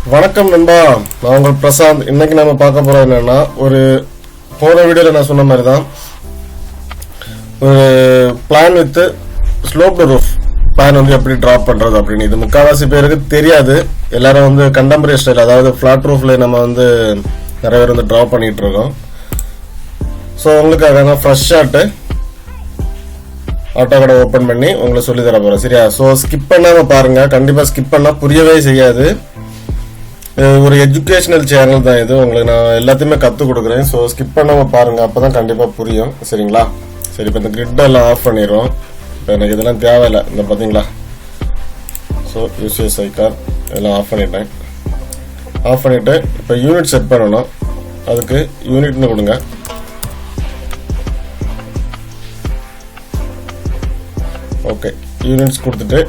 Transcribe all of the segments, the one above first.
வணக்கம் நண்பா, நான் உங்கள் பிரசாந்த். இன்னைக்கு நம்ம பார்க்க போறது என்னன்னா, ஒரு போன வீடியோல நான் சொன்ன மாதிரி தான் ஒரு plan with sloped roof plan வந்து எப்படி டிராப் பண்றது அப்படின்னு. இது முக்கால்வாசி பேருக்கு தெரியாது. எல்லாரும் வந்து கண்டெம்பரரி ஸ்டைல், அதாவது ஃபிளாட் ரூஃப்ல நம்ம வந்து நிறைய பேர் வந்து டிராப் பண்ணிட்டு இருக்கோம். ஸோ உங்களுக்காக நான் ஃப்ரெஷ் ஷாட்டு ஆட்டோகாட ஓப்பன் பண்ணி உங்களுக்கு சொல்லி தர போறேன். சரியா? ஸோ ஸ்கிப் பண்ணாம பாருங்க. கண்டிப்பா ஸ்கிப் பண்ணா புரியவே செய்யாது. ஒரு எஜுகேஷனல் சேனல் தான் இது. உங்களுக்கு நான் எல்லாத்தையுமே கற்றுக் கொடுக்குறேன். ஸோ ஸ்கிப் பண்ணாம பாருங்க, அப்பதான் கண்டிப்பா புரியும். சரிங்களா? சரி, இப்போ இந்த கிரிட் எல்லாம் ஆஃப் பண்ணிடுவோம். இப்போ எனக்கு இதெல்லாம் தேவையில்லை. இந்த பார்த்தீங்களா? ஸோ யூசிஎஸ் ஐகார் இதெல்லாம் ஆஃப் பண்ணிட்டேன். ஆஃப் பண்ணிட்டு இப்போ யூனிட் செட் பண்ணணும். அதுக்கு யூனிட்னு கொடுங்க. ஓகே, யூனிட்ஸ் கொடுத்துட்டு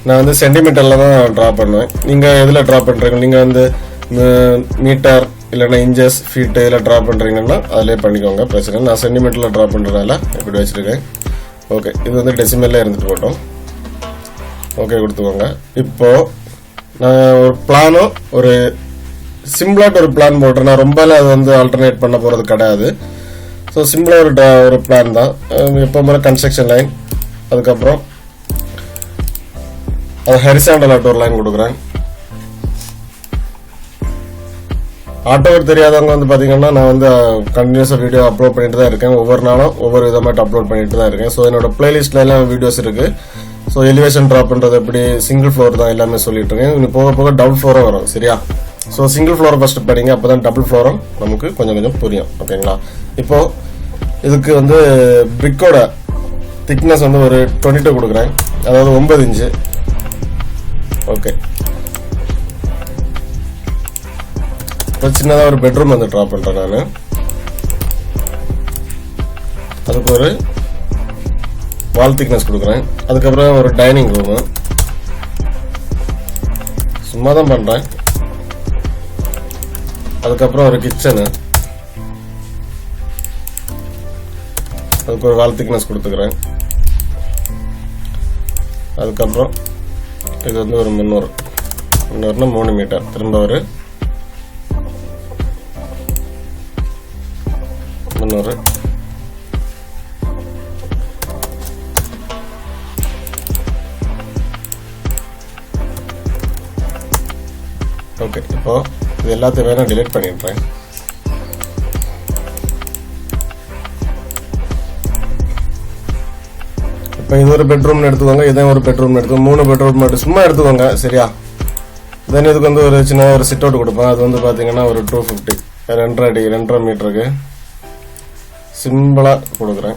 நான் வந்து சென்டிமீட்டரில் தான் ட்ரா பண்ணுவேன். நீங்கள் எதில் ட்ரா பண்ணுறீங்க? நீங்கள் வந்து மீட்டர் இல்லைன்னா இன்ச்சஸ் ஃபீட்டு இதில் ட்ரா பண்ணுறீங்கன்னா அதிலே பண்ணிக்கோங்க, பிரச்சனை. நான் சென்டிமீட்டரில் ட்ரா பண்ணுறதால இப்படி வச்சுருக்கேன். ஓகே, இது வந்து டெசிமலில் இருந்துட்டு போட்டோம். ஓகே கொடுத்துக்கோங்க. இப்போது நான் ஒரு பிளானோ ஒரு சிம்பிளாக ஒரு பிளான் போட்டுறேன். நான் ரொம்ப அது வந்து ஆல்டர்னேட் பண்ண போகிறது கிடையாது. ஸோ சிம்பிளாக ஒரு பிளான் தான். எப்போ முறை கன்ஸ்ட்ரக்ஷன் லைன், அதுக்கப்புறம் அது ஹரிசாண்டல் ஒரு லைன் கொடுக்குறேன். ஆட்டோவர் தெரியாதவங்க வந்து பார்த்தீங்கன்னா, நான் வந்து கண்டினியூஸாக வீடியோ அப்லோட் பண்ணிட்டு தான் இருக்கேன். ஒவ்வொரு நாளும் ஒவ்வொரு விதமாட்டு அப்லோட் பண்ணிட்டு தான் இருக்கேன். ஸோ என்னோட பிளேலிஸ்ட்ல எல்லாம் வீடியோஸ் இருக்கு. ஸோ எலிவேஷன் ட்ராப் பண்ணுறது எப்படி, சிங்கிள் ஃப்ளோர் தான் எல்லாமே சொல்லிட்டு இருக்கேன். இன்னும் போக போக டபுள் ஃப்ளோரும் வரும். சரியா? ஸோ சிங்கிள் ஃப்ளோரை ஃபர்ஸ்ட் படிங்க, அப்போதான் டபுள் ஃப்ளோரும் நமக்கு கொஞ்சம் கொஞ்சம் புரியும். ஓகேங்களா? இப்போ இதுக்கு வந்து பிரிக்கோட திக்னஸ் வந்து ஒரு 22 கொடுக்குறேன், அதாவது 9 இன்ச்சு. ஓகே, இப்போ சின்னதாக ஒரு பெட்ரூம் வந்து ட்ரா பண்ணுறேன் நான். அதுக்கு ஒரு வால் திக்னஸ் கொடுக்குறேன். அதுக்கப்புறம் ஒரு டைனிங் ரூமு, சும்மா தான் பண்ணுறேன். அதுக்கப்புறம் ஒரு கிச்சனு, அதுக்கு ஒரு வால் திக்னஸ் கொடுத்துக்கிறேன். அதுக்கப்புறம் இது வந்து ஒரு 300னா 3 மீட்டர், திரும்ப ஒரு 300. ஓகே, இப்போ இது எல்லாத்தையுமே நான் டிலீட் பண்ணிடுறேன். இப்போ இது ஒரு பெட்ரூம்னு எடுத்துக்கோங்க, இதே ஒரு பெட்ரூம்னு எடுத்துக்கோங்க. 3 பெட்ரூம் மட்டும் சும்மா எடுத்துக்கோங்க. சரியா? தென் இதுக்கு வந்து ஒரு சின்ன ஒரு சிட் அவுட் கொடுப்பேன். அது வந்து பார்த்தீங்கன்னா ஒரு 250, 2.5 அடி, 2.5 மீட்டருக்கு சிம்பிளாக கொடுக்குறேன்.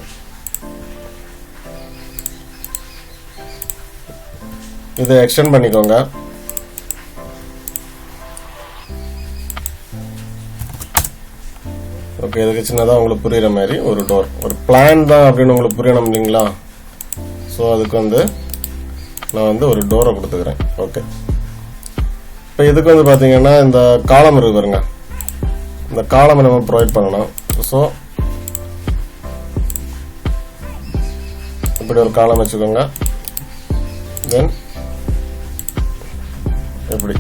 இதை எக்ஸ்டெண்ட் பண்ணிக்கோங்க. ஓகே, இதுக்கு சின்னதாக உங்களுக்கு புரியுற மாதிரி ஒரு டோர், ஒரு பிளான் தான் அப்படின்னு உங்களுக்கு புரியணும் இல்லைங்களா? ஸோ அதுக்கு வந்து நான் வந்து ஒரு டோரை கொடுத்துக்கிறேன். ஓகே, இப்போ இதுக்கு வந்து பார்த்தீங்கன்னா இந்த காலம் இருக்கு பாருங்க, இந்த காலம் நம்ம ப்ரொவைட் பண்ணணும். ஸோ இப்படி ஒரு காலம் வச்சுக்கோங்க. தென் எப்படி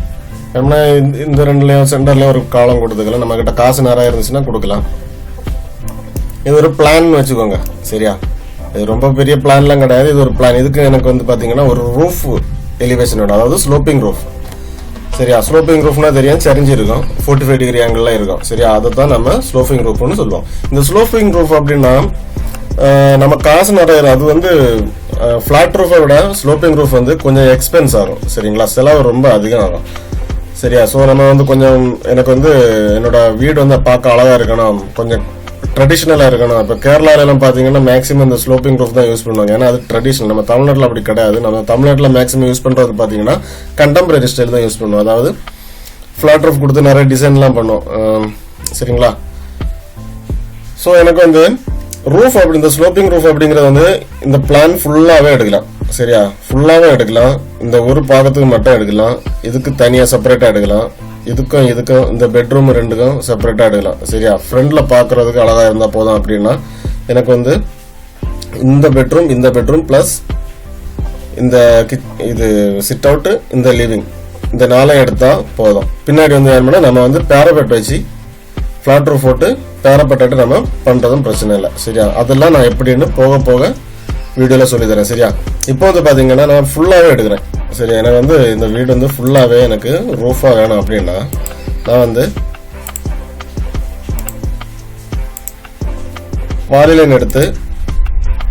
நம்ம இந்த ரெண்டுலேயும் சென்டர்லேயும் ஒரு காலம் கொடுத்துக்கலாம். நம்ம கிட்ட காசு நிறைய இருந்துச்சுன்னா கொடுக்கலாம். இது ஒரு பிளான் வச்சுக்கோங்க. சரியா? இது ரொம்ப பெரிய பிளான்லாம் கிடையாது, இது ஒரு பிளான். இதுக்கு எனக்கு வந்து பாத்தீங்கன்னா ஒரு ரூஃப் எலிவேஷனோட, அதாவது ஸ்லோப்பிங் ரூஃப். சரியா? ஸ்லோப்பிங் ரூஃப்னா தெரியும், சரிஞ்சு இருக்கும், 45 டிகிரி ஆங்கிள் இருக்கும். சரியா? அதை தான் நம்ம ஸ்லோப்பிங் ரூஃப்னு சொல்லுவோம். இந்த ஸ்லோப்பிங் ரூஃப் அப்படின்னா நம்ம காசு நிறைய, அது வந்து ஃபிளாட் ரூஃபை விட ஸ்லோப்பிங் ரூஃப் வந்து கொஞ்சம் எக்ஸ்பென்ஸ் ஆகும். சரிங்களா? செலவு ரொம்ப அதிகம் ஆகும். சரியா? ஸோ நம்ம வந்து கொஞ்சம், எனக்கு வந்து என்னோட வீடு வந்து பார்க்க அழகா இருக்கணும், கொஞ்சம் ட்ரெடிஷ்னலாக இருக்கணும். இப்போ கேரளாலெல்லாம் பார்த்தீங்கன்னா மேக்ஸிமம் இந்த ஸ்லோப்பிங் ரூஃப் தான் யூஸ் பண்ணுவாங்க. ஏன்னா அது ட்ரெடிஷ்னல். நம்ம தமிழ்நாட்டில் அப்படி கிடையாது. நம்ம தமிழ்நாட்டில் மேக்ஸிமம் யூஸ் பண்ணுறது பார்த்தீங்கன்னா கண்டெம்பரரி ஸ்டைல் தான் யூஸ் பண்ணுவோம். அதாவது ஃபிளாட் ரூஃப் கொடுத்து நிறைய டிசைன்லாம் பண்ணுவோம். சரிங்களா? ஸோ எனக்கு வந்து ரூஃப் அப்படி, இந்த ஸ்லோப்பிங் ரூஃப் அப்படிங்கிறது வந்து இந்த பிளான் ஃபுல்லாகவே எடுக்கலாம். சரியா? ஃபுல்லாகவே எடுக்கலாம். இந்த ஒரு பாகத்துக்கு மட்டும் எடுக்கலாம். இதுக்கு தனியாக செப்பரேட்டாக எடுக்கலாம். இதுக்கும் இந்த பெட்ரூம் ரெண்டுக்கும் செப்பரேட்டா எடுக்கலாம். சரியா? ஃப்ரண்ட்ல பாக்குறதுக்கு அழகா இருந்தா போதும் அப்படின்னா எனக்கு வந்து இந்த பெட்ரூம் பிளஸ் இந்த இது சிட் அவுட், இந்த லிவிங், இந்த 4 எடுத்தா போதும். பின்னாடி வந்து என்ன நம்ம வந்து பேரபெட் வச்சு ஃபிளாட் ரூஃப் போட்டு பேரபெட் நம்ம பண்றதும் பிரச்சனை இல்லை. சரியா? அதெல்லாம் நான் எப்படின்னு போக போக வீடியோல சொல்லி தரேன். சரியா? இப்போ வந்து பாத்தீங்கன்னா நான் ஃபுல்லாவே எடுக்கிறேன். சரி, எனக்கு வந்து இந்த வீடு வந்து ஃபுல்லாவே எனக்கு ரூஃபா வேணும் அப்படின்னா நான் வந்து வாலிலைன் எடுத்து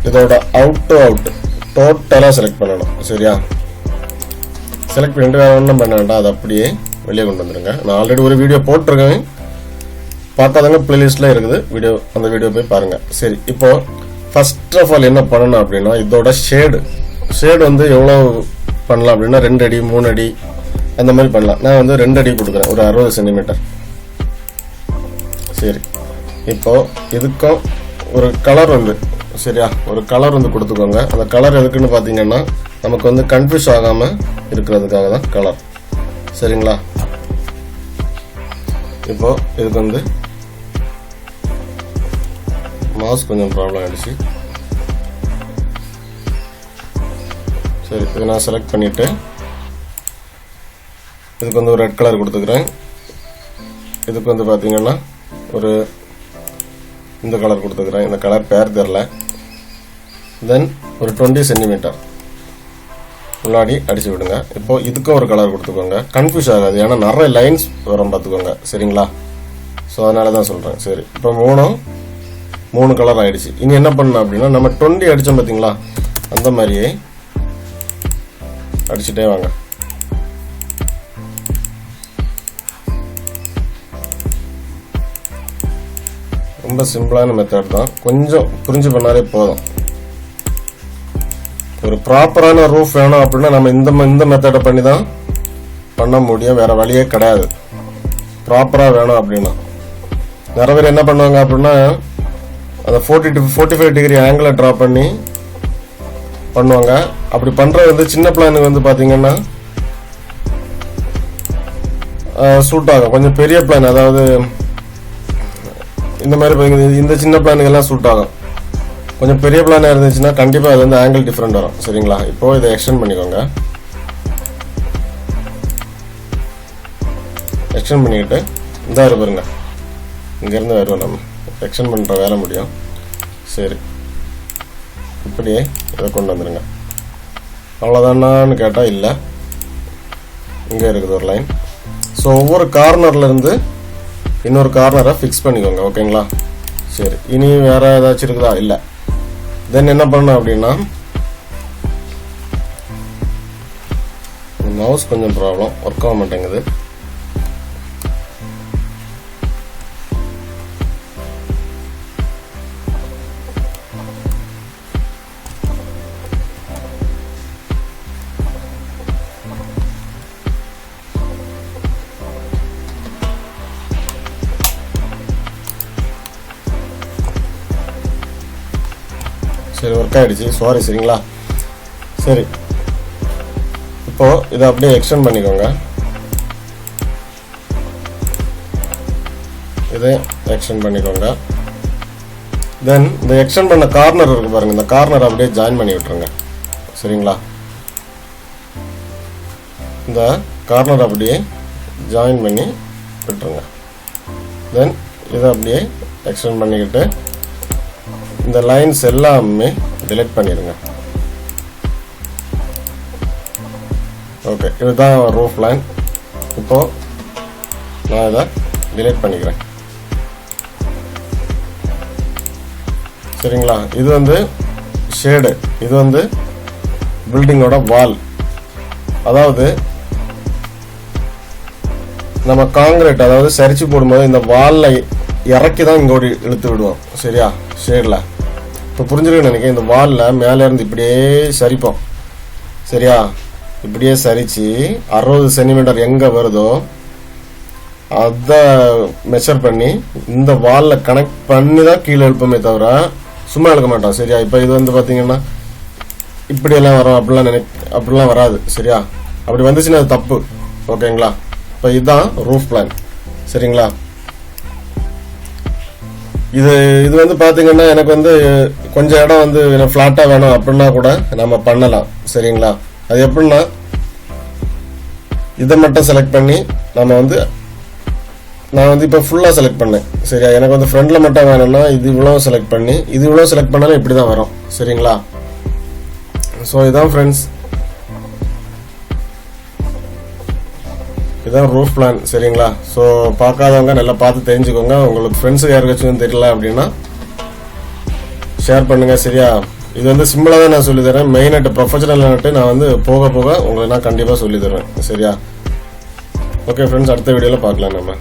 இதோட அவுட் டு அவுட் டோட்டலா செலக்ட் பண்ணணும். சரியா? செலக்ட் பண்ணிட்டு வேற ஒன்றும் பண்ண வேண்டாம், அதை அப்படியே வெளியே கொண்டு வந்துருங்க. நான் ஆல்ரெடி ஒரு வீடியோ போட்டிருக்கேன், பார்க்காதவங்க பிளேலிஸ்ட்ல இருக்குது வீடியோ, அந்த வீடியோ போய் பாருங்க. சரி, இப்போ ஃபர்ஸ்ட் ஆஃப் ஆல் என்ன பண்ணணும் அப்படின்னா இதோட ஷேடு வந்து எவ்வளவு பண்ணலாம் அப்படின்னா 2 அடி 3 அடி அந்த மாதிரி பண்ணலாம். நான் வந்து 2 அடி கொடுக்குறேன், ஒரு 60 சென்டிமீட்டர். சரி, இப்போ இதுக்கும் ஒரு கலர் வந்து சரியா, ஒரு கலர் வந்து கொடுத்துக்கோங்க. அந்த கலர் எதுக்குன்னு பாத்தீங்கன்னா நமக்கு வந்து கன்ஃபியூஸ் ஆகாம இருக்கிறதுக்காக தான் கலர். சரிங்களா? இப்போ இதுக்கு வந்து மாஸ் கொஞ்சம் ப்ராப்ளம் ஆயிடுச்சு. சரி, இதை நான் செலக்ட் பண்ணிட்டு இதுக்கு வந்து ஒரு ரெட் கலர் கொடுத்துக்கிறேன். இதுக்கு வந்து பாத்தீங்கன்னா ஒரு இந்த கலர் கொடுத்துக்கிறேன். இந்த கலர் பேர் தெரியல. தென் ஒரு 20 சென்டிமீட்டர் முன்னாடி அடிச்சு விடுங்க. இப்போ இதுக்கும் ஒரு கலர் கொடுத்துக்கோங்க, கன்ஃபியூஸ் ஆகாது, ஏன்னா நிறைய லைன்ஸ் வரும் பார்த்துக்கோங்க. சரிங்களா? ஸோ அதனால தான் சொல்றேன். சரி, இப்போ 3 கலர் ஆயிடுச்சு. இனி என்ன பண்ணணும் அப்படின்னா நம்ம 20 அடிச்சோம் பார்த்தீங்களா, அந்த மாதிரியே அடிச்சுட்டே வாங்க. ரொம்ப சிம்பிளான மெத்தட் தான், கொஞ்சம் புரிஞ்சு பண்ணாலே போதும். ஒரு ப்ராப்பரான ரூஃப் வேணும் அப்படின்னா நம்ம இந்த மெத்தடை பண்ணி தான் பண்ண முடியும், வேற வழியே கிடையாது. ப்ராப்பரா வேணும் அப்படின்னா நிறைய பேர் என்ன பண்ணுவாங்க அப்படின்னா அந்த 40 to 45 டிகிரி ஆங்கிளை டிரா பண்ணி பண்ணுவாங்க. அப்படி பண்றது வந்து சின்ன பிளானுக்கு வந்து பாத்தீங்கன்னா சூட் ஆகும். கொஞ்சம் பெரிய பிளான், அதாவது இந்த மாதிரி இந்த சின்ன பிளானுக்கு எல்லாம் சூட் ஆகும். கொஞ்சம் பெரிய பிளானா இருந்துச்சுன்னா கண்டிப்பா அது வந்து ஆங்கிள் டிஃபரெண்ட் வரும். சரிங்களா? இப்போ இதை எக்ஸ்டெண்ட் பண்ணிக்கோங்க. எக்ஸ்டெண்ட் பண்ணிக்கிட்டு இந்த பாருங்க, இங்க இருந்து வருவோம், நம்ம எக்ஸ்டெண்ட் பண்ற வேலை முடியும். சரி, இப்படியே இதை கொண்டு வந்துருங்க. அவ்வளவுதானான்னு கேட்டா இல்ல, இங்க இருக்குது ஒரு லைன். ஸோ ஒவ்வொரு கார்னர்ல இருந்து இன்னொரு கார்னரை ஃபிக்ஸ் பண்ணிக்கோங்க. ஓகேங்களா? சரி, இனி வேற ஏதாச்சும் இருக்குதா? இல்ல. தென் என்ன பண்ணணும் அப்படின்னா மவுஸ் கொஞ்சம் ப்ராப்ளம், ஒர்க் ஆக மாட்டேங்குது. சரி, ஒர்க் ஆயிடுச்சு, சாரி. சரிங்களா? சரி, இப்போ இதை அப்படியே எக்ஸ்டெண்ட் பண்ணிக்கோங்க. இதை எக்ஸ்டெண்ட் பண்ணிக்கோங்க. தென் இந்த எக்ஸ்டெண்ட் பண்ண கார்னர் இருக்கு பாருங்க, இந்த கார்னர் அப்படியே ஜாயின் பண்ணி விட்டுருங்க. சரிங்களா? இந்த கார்னர் அப்படியே ஜாயின் பண்ணி விட்டுருங்க. தென் இதை அப்படியே எக்ஸ்டெண்ட் பண்ணிக்கிட்டு இந்த லைன்ஸ் எல்லாமே டிலீட் பண்ணிடுங்க. ஓகே, இதுதான் ரூஃப் லைன். இப்போ நான் இதை டிலீட் பண்ணிக்கிறேன். சரிங்களா? இது வந்து ஷேடு, இது வந்து பில்டிங்கோட வால். அதாவது நம்ம காங்கிரீட், அதாவது சரிச்சு போடும்போது இந்த வால்ல இறக்கி தான் இங்கோடி இழுத்து விடுவோம். சரியா? ஷேட்ல இப்போ புரிஞ்சிருக்குன்னு நினைக்கிறேன். இந்த வால்ல மேல இருந்து இப்படியே சரிப்போம். சரியா? இப்படியே சரிச்சு 60 சென்டிமீட்டர் எங்க வருதோ அத மெஷர் பண்ணி இந்த வால்ல கனெக்ட் பண்ணி தான் கீழே எழுப்பமே தவிர சும்மா எழுக்க மாட்டோம். சரியா? இப்போ இது வந்து பாத்தீங்கன்னா இப்படி எல்லாம் வரும், அப்படிலாம் வராது. சரியா? அப்படி வந்துச்சுன்னா அது தப்பு. ஓகேங்களா? இப்போ இதுதான் ரூஃப் பிளான். சரிங்களா? இது வந்து பாத்தீங்கன்னா எனக்கு வந்து கொஞ்சம் இடம் வந்து பிளாட்டா வேணும் அப்படின்னா கூட நம்ம பண்ணலாம். சரிங்களா? அது எப்படின்னா இதை மட்டும் செலக்ட் பண்ணி நம்ம வந்து நான் வந்து இப்போ ஃபுல்லாக செலக்ட் பண்ணேன் சரியா. எனக்கு வந்து ஃப்ரண்டில் மட்டும் வேணும்னா இது இவ்வளோ செலக்ட் பண்ணி இது இவ்வளோ செலக்ட் பண்ணாலும் இப்படி தான் வரும் சரிங்களா. ஸோ இதான் ஃப்ரெண்ட்ஸ், இதுதான் ரூஃப் பிளான் சரிங்களா. ஸோ பார்க்காதவங்க நல்லா பார்த்து தெரிஞ்சுக்கோங்க. உங்களுக்கு ஃப்ரெண்ட்ஸுக்கு யாருக்காச்சும் தெரியல அப்படின்னா ஷேர் பண்ணுங்க சரியா. இது வந்து சிம்பிளாக தான் நான் சொல்லி தரேன். மெயின் நட்டு ப்ரொஃபஷனல் நட்டு நான் வந்து போக போக உங்களுக்கு நான் கண்டிப்பாக சொல்லி தருவேன் சரியா. ஓகே ஃப்ரெண்ட்ஸ், அடுத்த வீடியோவில் பார்க்கலாம் நம்ம.